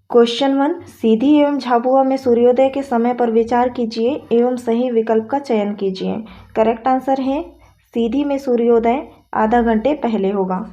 Question 1, सीधी एवं झाबुआ में सूर्योदय के समय पर विचार कीजिए एवं सही विकल्प का चयन कीजिए। करेक्ट आंसर है सीधी में सूर्योदय आधा घंटे पहले होगा।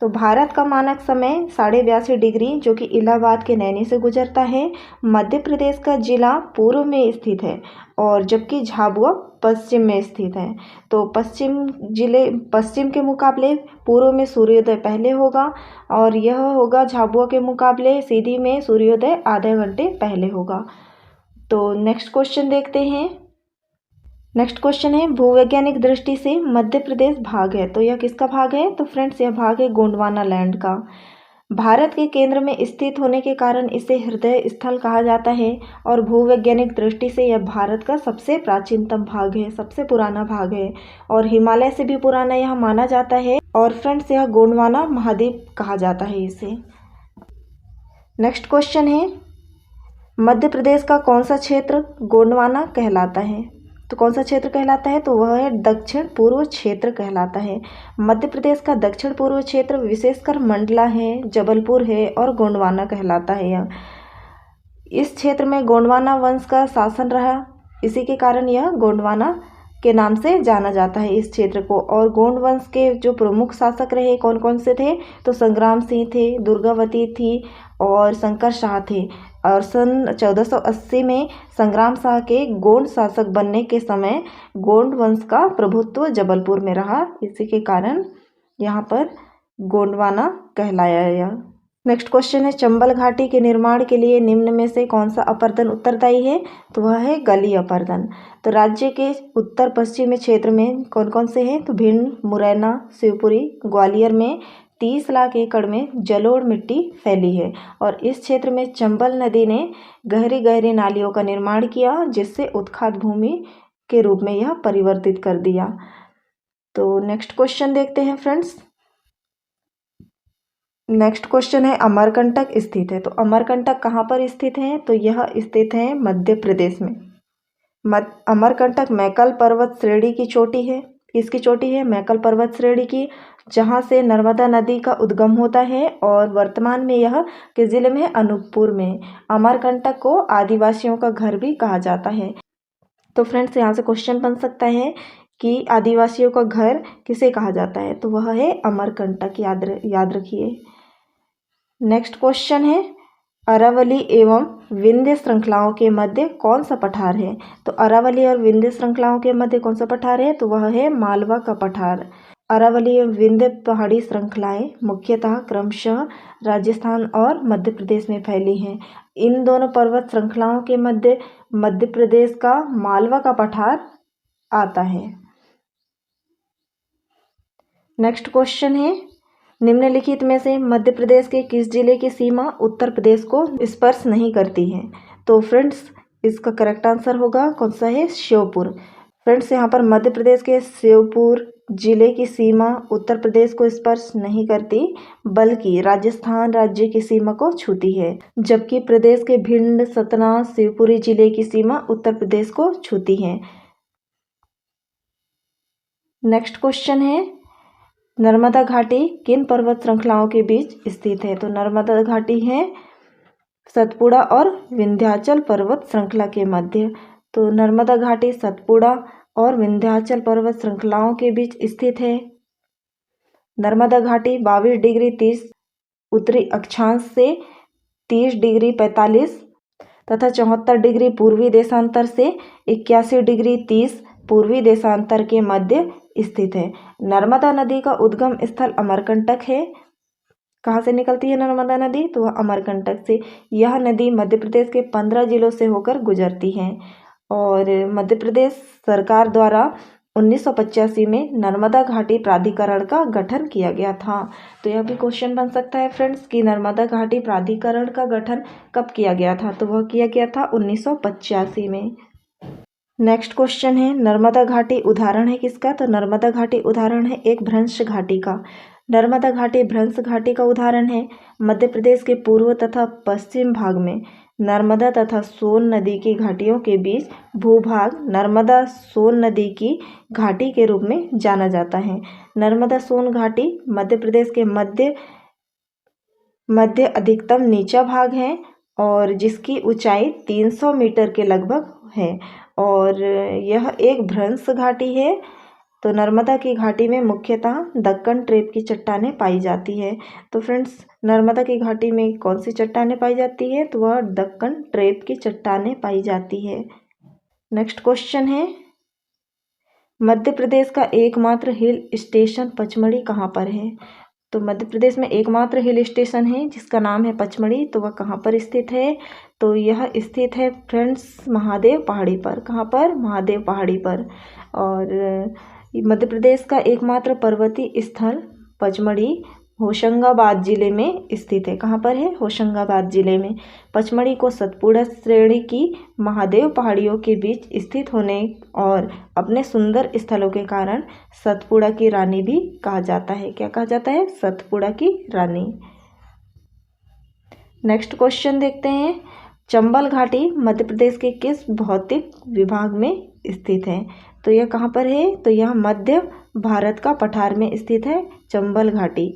तो भारत का मानक समय 82.5 डिग्री जो कि इलाहाबाद के नैनी से गुजरता है। मध्य प्रदेश का जिला पूर्व में स्थित है और जबकि झाबुआ पश्चिम में स्थित है। तो पश्चिम के मुकाबले पूर्व में सूर्योदय पहले होगा और यह होगा झाबुआ के मुकाबले सीधी में सूर्योदय आधे घंटे पहले होगा। तो नेक्स्ट क्वेश्चन देखते हैं। नेक्स्ट क्वेश्चन है, भूवैज्ञानिक दृष्टि से मध्य प्रदेश भाग है, तो यह किसका भाग है? तो फ्रेंड्स यह भाग है गोंडवाना लैंड का। भारत के केंद्र में स्थित होने के कारण इसे हृदय स्थल कहा जाता है और भूवैज्ञानिक दृष्टि से यह भारत का सबसे प्राचीनतम भाग है, सबसे पुराना भाग है और हिमालय से भी पुराना यह माना जाता है। और फ्रेंड्स यह गोंडवाना महाद्वीप कहा जाता है इसे। नेक्स्ट क्वेश्चन है, मध्य प्रदेश का कौन सा क्षेत्र गोंडवाना कहलाता है? तो कौन सा क्षेत्र कहलाता है? तो वह है दक्षिण पूर्व क्षेत्र कहलाता है। मध्य प्रदेश का दक्षिण पूर्व क्षेत्र विशेषकर मंडला है, जबलपुर है और गोंडवाना कहलाता है यह। इस क्षेत्र में गोंडवाना वंश का शासन रहा, इसी के कारण यह गोंडवाना के नाम से जाना जाता है इस क्षेत्र को। और गोंड वंश के जो प्रमुख शासक रहे कौन कौन से थे? तो संग्राम सिंह थे, दुर्गावती थी और शंकर शाह थे। और सन 1480 में संग्राम शाह के गोंड शासक बनने के समय गोंड वंश का प्रभुत्व जबलपुर में रहा, इसी के कारण यहाँ पर गोंडवाना कहलाया यह। नेक्स्ट क्वेश्चन है, चंबल घाटी के निर्माण के लिए निम्न में से कौन सा अपर्दन उत्तरदायी है? तो वह है गली अपर्दन। तो राज्य के उत्तर पश्चिमी क्षेत्र में कौन कौन से हैं? तो भिंड, मुरैना, शिवपुरी, ग्वालियर में 30 लाख एकड़ में जलोढ़ मिट्टी फैली है और इस क्षेत्र में चंबल नदी ने गहरी गहरी नालियों का निर्माण किया जिससे उत्खात भूमि के रूप में यह परिवर्तित कर दिया। तो नेक्स्ट क्वेश्चन देखते हैं फ्रेंड्स। नेक्स्ट क्वेश्चन है, अमरकंटक स्थित है, तो अमरकंटक कहाँ पर स्थित है? तो यह स्थित है मध्य प्रदेश में। अमरकंटक मैकल पर्वत श्रेणी की चोटी है। किसकी चोटी है? मैकल पर्वत श्रेणी की, जहाँ से नर्मदा नदी का उद्गम होता है और वर्तमान में यह किस जिले में है? अनूपपुर में। अमरकंटक को आदिवासियों का घर भी कहा जाता है। तो फ्रेंड्स यहाँ से क्वेश्चन बन सकता है कि आदिवासियों का घर किसे कहा जाता है? तो वह है अमरकंटक, याद रखिए। नेक्स्ट क्वेश्चन है, अरावली एवं विंध्य श्रृंखलाओं के मध्य कौन सा पठार है? तो अरावली और विंध्य श्रृंखलाओं के मध्य कौन सा पठार है? तो वह है मालवा का पठार। अरावली एवं विंध्य पहाड़ी श्रृंखलाएं मुख्यतः क्रमशः राजस्थान और मध्य प्रदेश में फैली हैं। इन दोनों पर्वत श्रृंखलाओं के मध्य मध्य प्रदेश का मालवा का पठार आता है। नेक्स्ट क्वेश्चन है, निम्नलिखित में से मध्य प्रदेश के किस जिले की सीमा उत्तर प्रदेश को स्पर्श नहीं करती है? तो फ्रेंड्स इसका करेक्ट आंसर होगा कौन सा है? श्योपुर। फ्रेंड्स यहाँ पर मध्य प्रदेश के श्योपुर जिले की सीमा उत्तर प्रदेश को स्पर्श नहीं करती बल्कि राजस्थान राज्य की सीमा को छूती है, जबकि प्रदेश के भिंड, सतना, शिवपुरी जिले की सीमा उत्तर प्रदेश को छूती है। नेक्स्ट क्वेश्चन है, नर्मदा घाटी किन पर्वत श्रृंखलाओं के बीच स्थित है? तो नर्मदा घाटी है सतपुड़ा और विंध्याचल पर्वत श्रृंखला के मध्य। तो नर्मदा घाटी सतपुड़ा और विंध्याचल पर्वत श्रृंखलाओं के बीच स्थित है। नर्मदा घाटी 22 डिग्री 30 उत्तरी अक्षांश से 30 डिग्री 45 तथा 74 डिग्री पूर्वी देशांतर से 81 डिग्री 30 पूर्वी देशांतर के मध्य स्थित है। नर्मदा नदी का उद्गम स्थल अमरकंटक है। कहाँ से निकलती है नर्मदा नदी? तो वह अमरकंटक से। यह नदी मध्य प्रदेश के 15 जिलों से होकर गुजरती है और मध्य प्रदेश सरकार द्वारा 1985 में नर्मदा घाटी प्राधिकरण का गठन किया गया था। तो यह भी क्वेश्चन बन सकता है फ्रेंड्स कि नर्मदा घाटी प्राधिकरण का गठन कब किया गया था? तो वह किया गया था 1985 में। नेक्स्ट क्वेश्चन है, नर्मदा घाटी उदाहरण है किसका? तो नर्मदा घाटी उदाहरण है एक भ्रंश घाटी का। नर्मदा घाटी भ्रंश घाटी का उदाहरण है। मध्य प्रदेश के पूर्व तथा पश्चिम भाग में नर्मदा तथा सोन नदी की घाटियों के बीच भूभाग नर्मदा सोन नदी की घाटी के रूप में जाना जाता है। नर्मदा सोन घाटी मध्य प्रदेश के मध्य अधिकतम नीचा भाग है और जिसकी ऊंचाई 300 मीटर के लगभग है और यह एक भ्रंश घाटी है। तो नर्मदा की घाटी में मुख्यतः दक्कन ट्रेप की चट्टानें पाई जाती है। तो फ्रेंड्स, नर्मदा की घाटी में कौन सी चट्टानें पाई जाती है? तो वह दक्कन ट्रेप की चट्टानें पाई जाती है। नेक्स्ट क्वेश्चन है, मध्य प्रदेश का एकमात्र हिल स्टेशन पचमढ़ी कहाँ पर है? तो मध्य प्रदेश में एकमात्र हिल स्टेशन है जिसका नाम है पचमढ़ी। तो वह कहाँ पर स्थित है? तो यह स्थित है फ्रेंड्स महादेव पहाड़ी पर। कहाँ पर? महादेव पहाड़ी पर। और मध्य प्रदेश का एकमात्र पर्वतीय स्थल पचमढ़ी होशंगाबाद जिले में स्थित है। कहाँ पर है? होशंगाबाद जिले में। पचमढ़ी को सतपुड़ा श्रेणी की महादेव पहाड़ियों के बीच स्थित होने और अपने सुंदर स्थलों के कारण सतपुड़ा की रानी भी कहा जाता है। क्या कहा जाता है? सतपुड़ा की रानी। नेक्स्ट क्वेश्चन देखते हैं, चंबल घाटी मध्य प्रदेश के किस भौतिक विभाग में स्थित है? तो यह कहाँ पर है? तो यह मध्य भारत का पठार में स्थित है चंबल घाटी।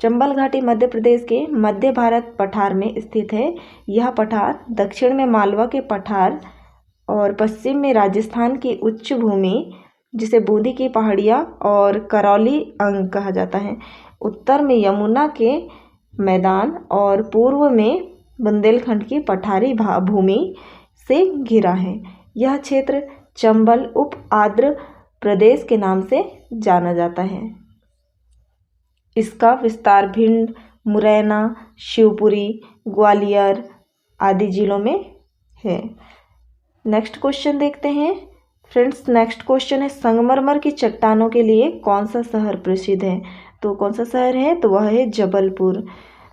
चंबल घाटी मध्य प्रदेश के मध्य भारत पठार में स्थित है। यह पठार दक्षिण में मालवा के पठार और पश्चिम में राजस्थान की उच्च भूमि जिसे बूंदी की पहाड़ियाँ और करौली अंग कहा जाता है, उत्तर में यमुना के मैदान और पूर्व में बुंदेलखंड की पठारी भूमि से घिरा है। यह क्षेत्र चंबल उप आंध्र प्रदेश के नाम से जाना जाता है। इसका विस्तार भिंड, मुरैना, शिवपुरी, ग्वालियर आदि जिलों में है। नेक्स्ट क्वेश्चन देखते हैं फ्रेंड्स। नेक्स्ट क्वेश्चन है, संगमरमर की चट्टानों के लिए कौन सा शहर प्रसिद्ध है? तो कौन सा शहर है? तो वह है जबलपुर।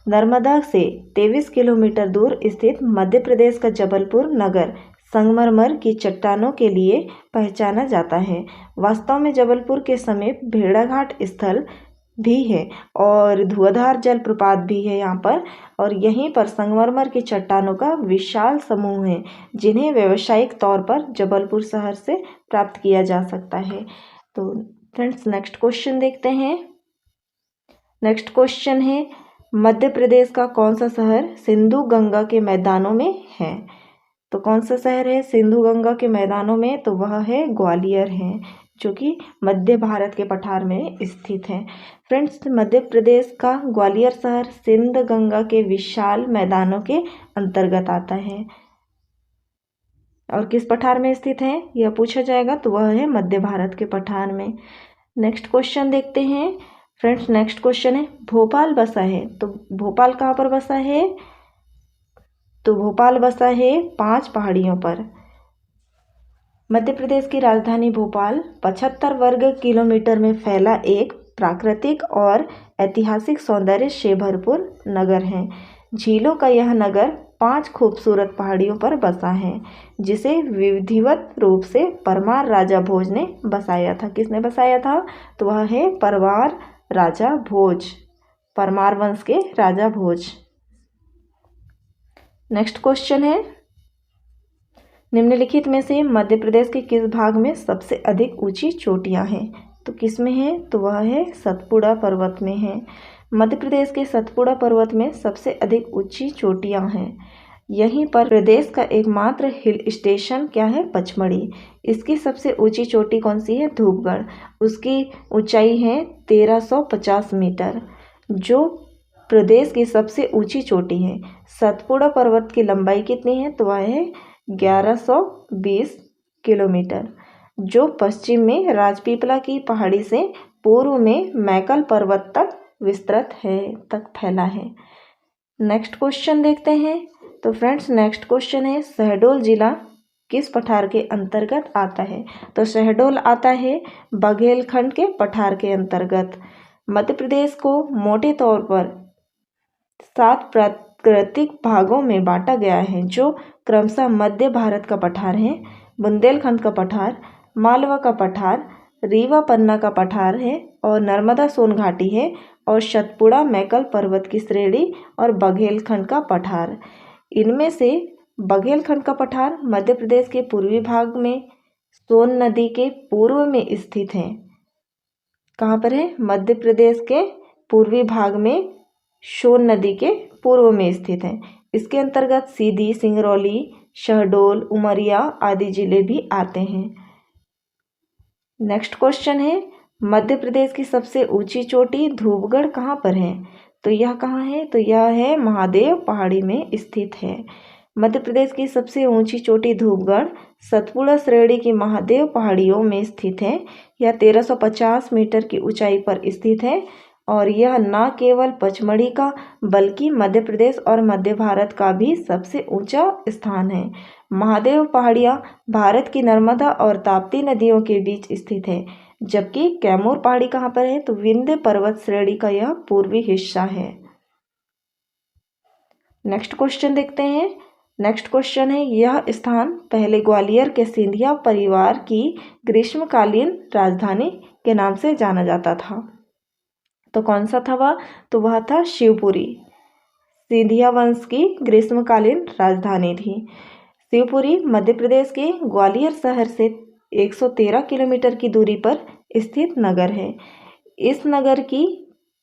नर्मदा से 23 किलोमीटर दूर स्थित मध्य प्रदेश का जबलपुर नगर संगमरमर की चट्टानों के लिए पहचाना जाता है। वास्तव में जबलपुर के समीप भेड़ाघाट स्थल भी है और धुआंधार जलप्रपात भी है यहाँ पर। और यहीं पर संगमरमर की चट्टानों का विशाल समूह है जिन्हें व्यावसायिक तौर पर जबलपुर शहर से प्राप्त किया जा सकता है। तो फ्रेंड्स, नेक्स्ट क्वेश्चन देखते हैं। नेक्स्ट क्वेश्चन है, मध्य प्रदेश का कौन सा शहर सिंधु गंगा के मैदानों में है? तो कौन सा शहर है सिंधु गंगा के मैदानों में? तो वह है ग्वालियर है, जो कि मध्य भारत के पठार में स्थित है। फ्रेंड्स, मध्य प्रदेश का ग्वालियर शहर सिंध गंगा के विशाल मैदानों के अंतर्गत आता है। और किस पठार में स्थित है यह पूछा जाएगा, तो वह है मध्य भारत के पठार में। नेक्स्ट क्वेश्चन देखते हैं फ्रेंड्स। नेक्स्ट क्वेश्चन है, भोपाल बसा है। तो भोपाल कहाँ पर बसा है? तो भोपाल बसा है 5 पहाड़ियों पर। मध्य प्रदेश की राजधानी भोपाल 75 वर्ग किलोमीटर में फैला एक प्राकृतिक और ऐतिहासिक सौंदर्य से भरपूर नगर है। झीलों का यह नगर 5 खूबसूरत पहाड़ियों पर बसा है जिसे विधिवत रूप से परमार राजा भोज ने बसाया था। किसने बसाया था? तो वह है परमार राजा भोज, परमार वंश के राजा भोज। नेक्स्ट क्वेश्चन है, निम्नलिखित में से मध्य प्रदेश के किस भाग में सबसे अधिक ऊंची चोटियां हैं? तो किस में है? तो वह है सतपुड़ा पर्वत में है। मध्य प्रदेश के सतपुड़ा पर्वत में सबसे अधिक ऊंची चोटियां हैं। यहीं पर प्रदेश का एकमात्र हिल स्टेशन क्या है? पचमढ़ी। इसकी सबसे ऊंची चोटी कौन सी है? धूपगढ़। उसकी ऊंचाई है 1350 मीटर, जो प्रदेश की सबसे ऊंची चोटी है। सतपुड़ा पर्वत की लंबाई कितनी है? तो वह है 1120 किलोमीटर, जो पश्चिम में राजपीपला की पहाड़ी से पूर्व में मैकल पर्वत तक विस्तृत है, तक फैला है। नेक्स्ट क्वेश्चन देखते हैं। तो फ्रेंड्स, नेक्स्ट क्वेश्चन है, शहडोल जिला किस पठार के अंतर्गत आता है? तो शहडोल आता है बघेलखंड के पठार के अंतर्गत। मध्य प्रदेश को मोटे तौर पर 7 प्राकृतिक भागों में बांटा गया है, जो क्रमशः मध्य भारत का पठार है, बुंदेलखंड का पठार, मालवा का पठार, रीवा पन्ना का पठार है और नर्मदा सोन घाटी है और सतपुड़ा मैकल पर्वत की श्रेणी और बघेलखंड का पठार। इनमें से बघेलखंड का पठार मध्य प्रदेश के पूर्वी भाग में सोन नदी के पूर्व में स्थित है। कहाँ पर है? मध्य प्रदेश के पूर्वी भाग में सोन नदी के पूर्व में स्थित है। इसके अंतर्गत सीधी, सिंगरौली, शहडोल, उमरिया आदि जिले भी आते हैं। नेक्स्ट क्वेश्चन है, मध्य प्रदेश की सबसे ऊंची चोटी धूपगढ़ कहाँ पर है? तो यह कहाँ है? तो यह है महादेव पहाड़ी में स्थित है। मध्य प्रदेश की सबसे ऊंची चोटी धूपगढ़ सतपुड़ा श्रेणी की महादेव पहाड़ियों में स्थित है। यह 1350 मीटर की ऊंचाई पर स्थित है और यह न केवल पचमढ़ी का बल्कि मध्य प्रदेश और मध्य भारत का भी सबसे ऊंचा स्थान है। महादेव पहाड़ियाँ भारत की नर्मदा और ताप्ती नदियों के बीच स्थित है, जबकि कैमूर पहाड़ी कहाँ पर है? तो विंध्य पर्वत श्रेणी का यह पूर्वी हिस्सा है। नेक्स्ट क्वेश्चन देखते हैं। नेक्स्ट क्वेश्चन है, यह स्थान पहले ग्वालियर के सिंधिया परिवार की ग्रीष्मकालीन राजधानी के नाम से जाना जाता था। तो कौन सा था वह? तो वह था शिवपुरी। सिंधिया वंश की ग्रीष्मकालीन राजधानी थी। शिवपुरी मध्य प्रदेश के ग्वालियर शहर से 113 किलोमीटर की दूरी पर स्थित नगर है। इस नगर की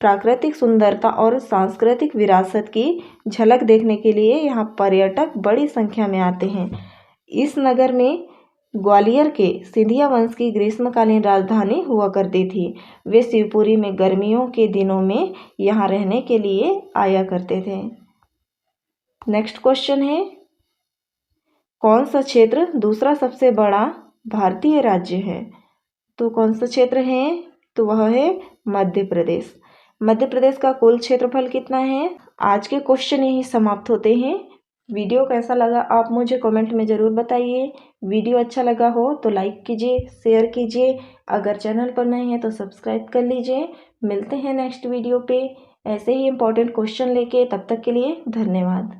प्राकृतिक सुंदरता और सांस्कृतिक विरासत की झलक देखने के लिए यहाँ पर्यटक बड़ी संख्या में आते हैं। इस नगर में ग्वालियर के सिंधिया वंश की ग्रीष्मकालीन राजधानी हुआ करती थी। वे शिवपुरी में गर्मियों के दिनों में यहाँ रहने के लिए आया करते थे। नेक्स्ट क्वेश्चन है, कौन सा क्षेत्र दूसरा सबसे बड़ा भारतीय राज्य है? तो कौन सा क्षेत्र है? तो वह है मध्य प्रदेश। मध्य प्रदेश का कुल क्षेत्रफल कितना है? आज के क्वेश्चन यही समाप्त होते हैं। वीडियो कैसा लगा आप मुझे कमेंट में ज़रूर बताइए। वीडियो अच्छा लगा हो तो लाइक कीजिए, शेयर कीजिए। अगर चैनल पर नए हैं तो सब्सक्राइब कर लीजिए। मिलते हैं नेक्स्ट वीडियो पे ऐसे ही इम्पोर्टेंट क्वेश्चन लेके। तब तक के लिए धन्यवाद।